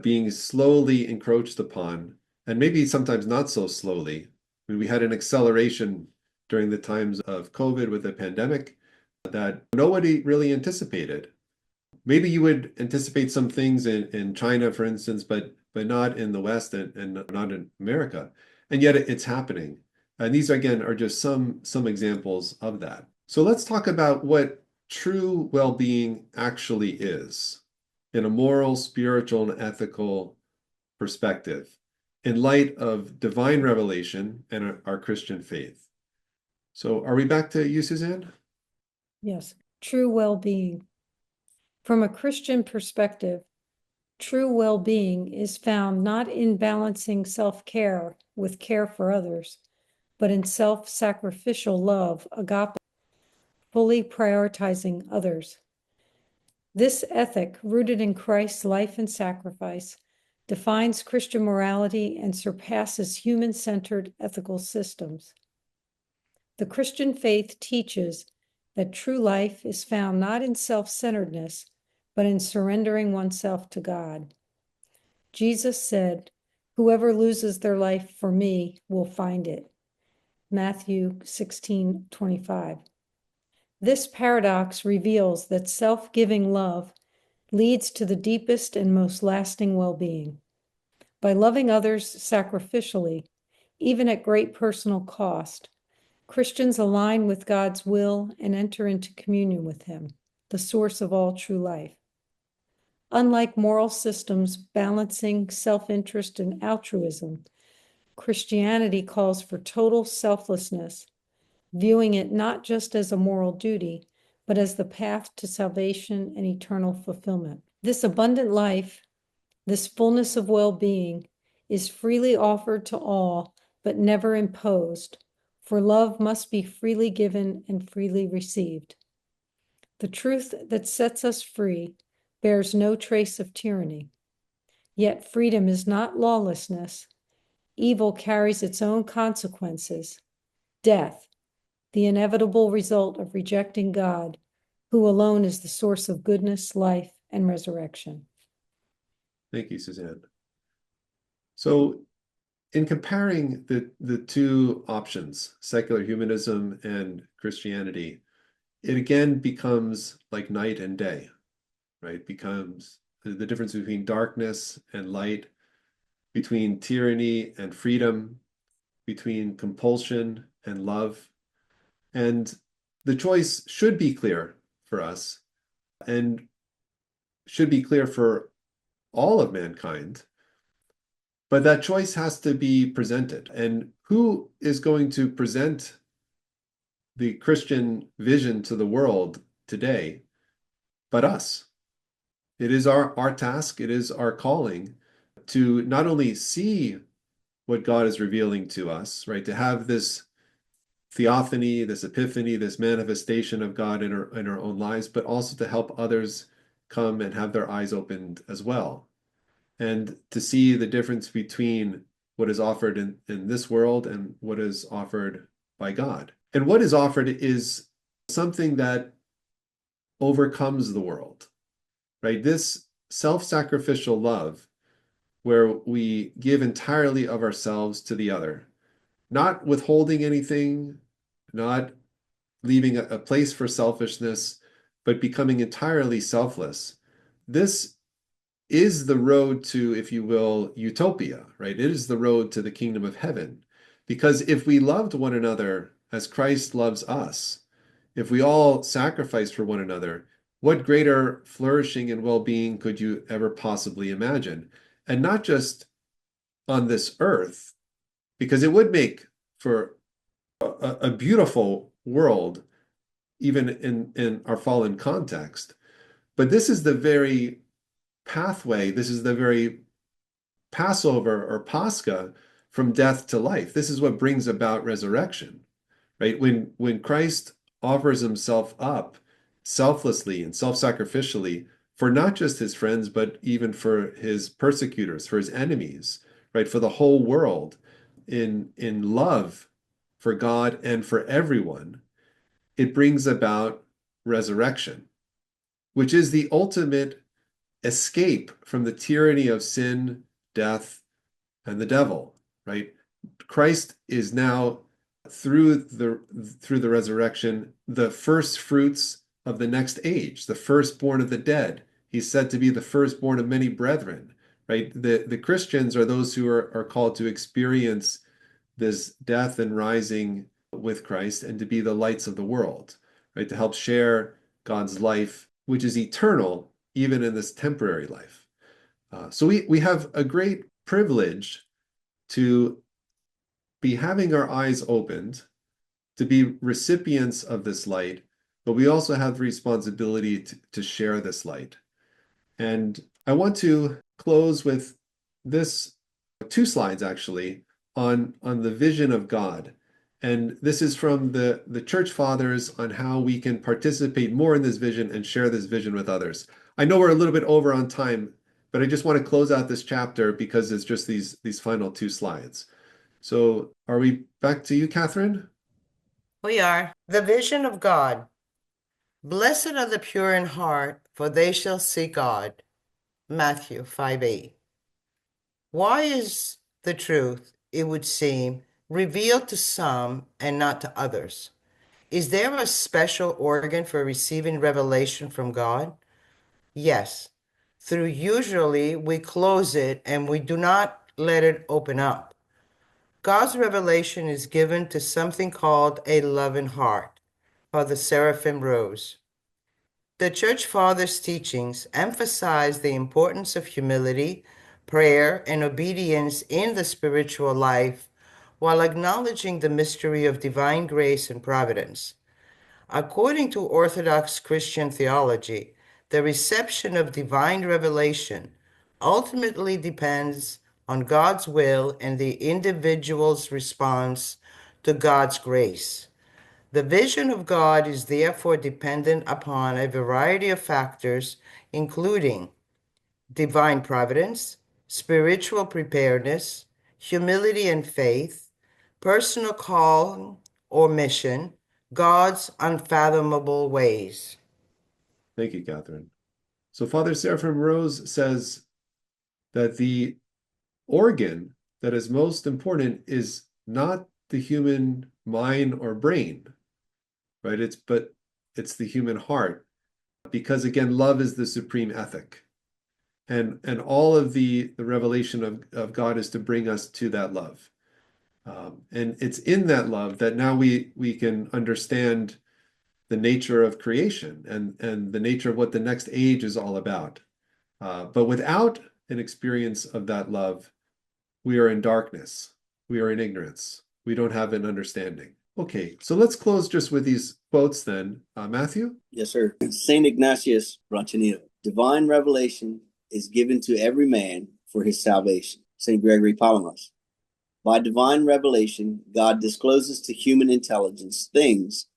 [SPEAKER 1] being slowly encroached upon, and maybe sometimes not so slowly. I mean, we had an acceleration during the times of COVID with the pandemic that nobody really anticipated. Maybe you would anticipate some things in China, for instance, but not in the West and not in America. And yet it's happening. And these, again, are just some examples of that. So let's talk about what true well-being actually is in a moral, spiritual, and ethical perspective in light of divine revelation and our Christian faith. So are we back to you, Suzanne?
[SPEAKER 2] Yes, true well-being. From a Christian perspective, true well-being is found not in balancing self-care with care for others, but in self-sacrificial love, agape, fully prioritizing others. This ethic, rooted in Christ's life and sacrifice, defines Christian morality and surpasses human-centered ethical systems. The Christian faith teaches that true life is found not in self-centeredness, but in surrendering oneself to God. Jesus said, "Whoever loses their life for me will find it." Matthew 16:25. This paradox reveals that self-giving love leads to the deepest and most lasting well-being. By loving others sacrificially, even at great personal cost, Christians align with God's will and enter into communion with Him, the source of all true life. Unlike moral systems balancing self-interest and altruism, Christianity calls for total selflessness, viewing it not just as a moral duty, but as the path to salvation and eternal fulfillment. This abundant life, this fullness of well-being, is freely offered to all, but never imposed, for love must be freely given and freely received. The truth that sets us free bears no trace of tyranny. Yet freedom is not lawlessness. Evil carries its own consequences, death, the inevitable result of rejecting God, who alone is the source of goodness, life, and resurrection.
[SPEAKER 1] Thank you, Suzanne. So in comparing the two options, secular humanism and Christianity, it again becomes like night and day, right? Becomes the difference between darkness and light, between tyranny and freedom, between compulsion and love. And the choice should be clear for us and should be clear for all of mankind. But that choice has to be presented. And who is going to present the Christian vision to the world today but us? It is our task, it is our calling to not only see what God is revealing to us, right? To have this theophany, this epiphany, this manifestation of God in our own lives, but also to help others come and have their eyes opened as well. And to see the difference between what is offered in this world and what is offered by God. And what is offered is something that overcomes the world, right? This self-sacrificial love, where we give entirely of ourselves to the other, not withholding anything, not leaving a place for selfishness, but becoming entirely selfless. This is the road to, if you will, utopia, right? It is the road to the kingdom of heaven. Because if we loved one another as Christ loves us, if we all sacrificed for one another, what greater flourishing and well-being could you ever possibly imagine? And not just on this earth, because it would make for a beautiful world, even in our fallen context. But this is the very pathway, this is the very Passover or Pascha from death to life. This is what brings about resurrection, right? When Christ offers himself up selflessly and self-sacrificially for not just his friends, but even for his persecutors, for his enemies, right? For the whole world in love for God and for everyone, it brings about resurrection, which is the ultimate escape from the tyranny of sin, death, and the devil, right? Christ is now through the resurrection, the first fruits of the next age, the firstborn of the dead. He's said to be the firstborn of many brethren, right? The Christians are those who are called to experience this death and rising with Christ and to be the lights of the world, right? To help share God's life, which is eternal, even in this temporary life. So we have a great privilege to be having our eyes opened, to be recipients of this light, but we also have the responsibility to share this light. And I want to close with this two slides actually on the vision of God. And this is from the church fathers on how we can participate more in this vision and share this vision with others. I know we're a little bit over on time, but I just want to close out this chapter because it's just these final two slides. So are we back to you, Catherine?
[SPEAKER 3] We are. The vision of God. Blessed are the pure in heart, for they shall see God. Matthew 5:8. Why is the truth, it would seem, revealed to some and not to others? Is there a special organ for receiving revelation from God? Yes. Through usually we close it and we do not let it open up. God's revelation is given to something called a loving heart, or the seraphim rose. The Church Fathers' teachings emphasize the importance of humility, prayer, and obedience in the spiritual life while acknowledging the mystery of divine grace and providence. According to Orthodox Christian theology, the reception of divine revelation ultimately depends on God's will and the individual's response to God's grace. The vision of God is therefore dependent upon a variety of factors, including divine providence, spiritual preparedness, humility and faith, personal call or mission, God's unfathomable ways.
[SPEAKER 1] Thank you, Catherine. So Father Seraphim Rose says that the organ that is most important is not the human mind or brain, right? It's the human heart, because again, love is the supreme ethic. And all of the revelation of God is to bring us to that love. And it's in that love that now we can understand the nature of creation and the nature of what the next age is all about. But without an experience of that love, we are in darkness. We are in ignorance. We don't have an understanding. Okay, so let's close just with these quotes then. Matthew?
[SPEAKER 4] Yes, sir. St. Ignatius Branchino. Divine revelation is given to every man for his salvation. St. Gregory Palamas. By divine revelation, God discloses to human intelligence things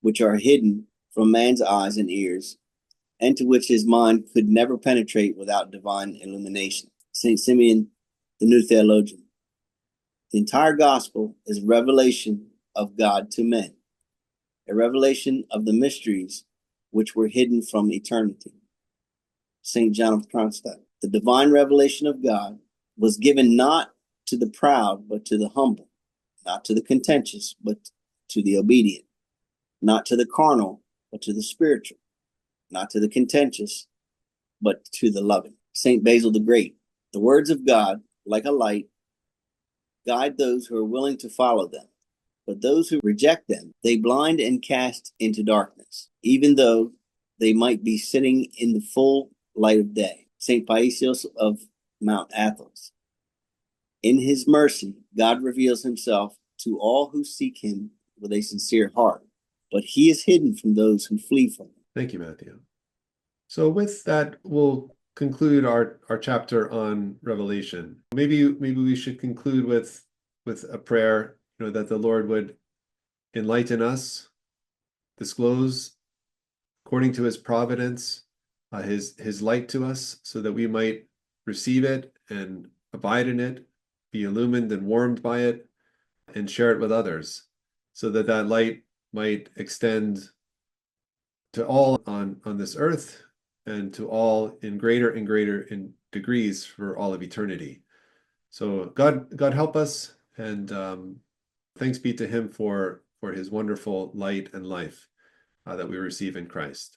[SPEAKER 4] which are hidden from man's eyes and ears, and to which his mind could never penetrate without divine illumination. St. Simeon, the New Theologian. The entire gospel is a revelation of God to men, a revelation of the mysteries which were hidden from eternity. St. John of Kronstadt. The divine revelation of God was given not to the proud, but to the humble, not to the contentious, but to the obedient, not to the carnal, but to the spiritual, not to the contentious, but to the loving. St. Basil the Great. The words of God, like a light, guide those who are willing to follow them. But those who reject them, they blind and cast into darkness, even though they might be sitting in the full light of day. St. Paisios of Mount Athos. In his mercy, God reveals himself to all who seek him with a sincere heart, but he is hidden from those who flee from him.
[SPEAKER 1] Thank you, Matthew. So with that, we'll conclude our chapter on Revelation. Maybe we should conclude with a prayer, that the Lord would enlighten us, disclose according to his providence, his light to us, so that we might receive it and abide in it, be illumined and warmed by it, and share it with others, so that that light might extend to all on this earth and to all in greater and greater in degrees for all of eternity. So God help us, and thanks be to him for his wonderful light and life that we receive in Christ.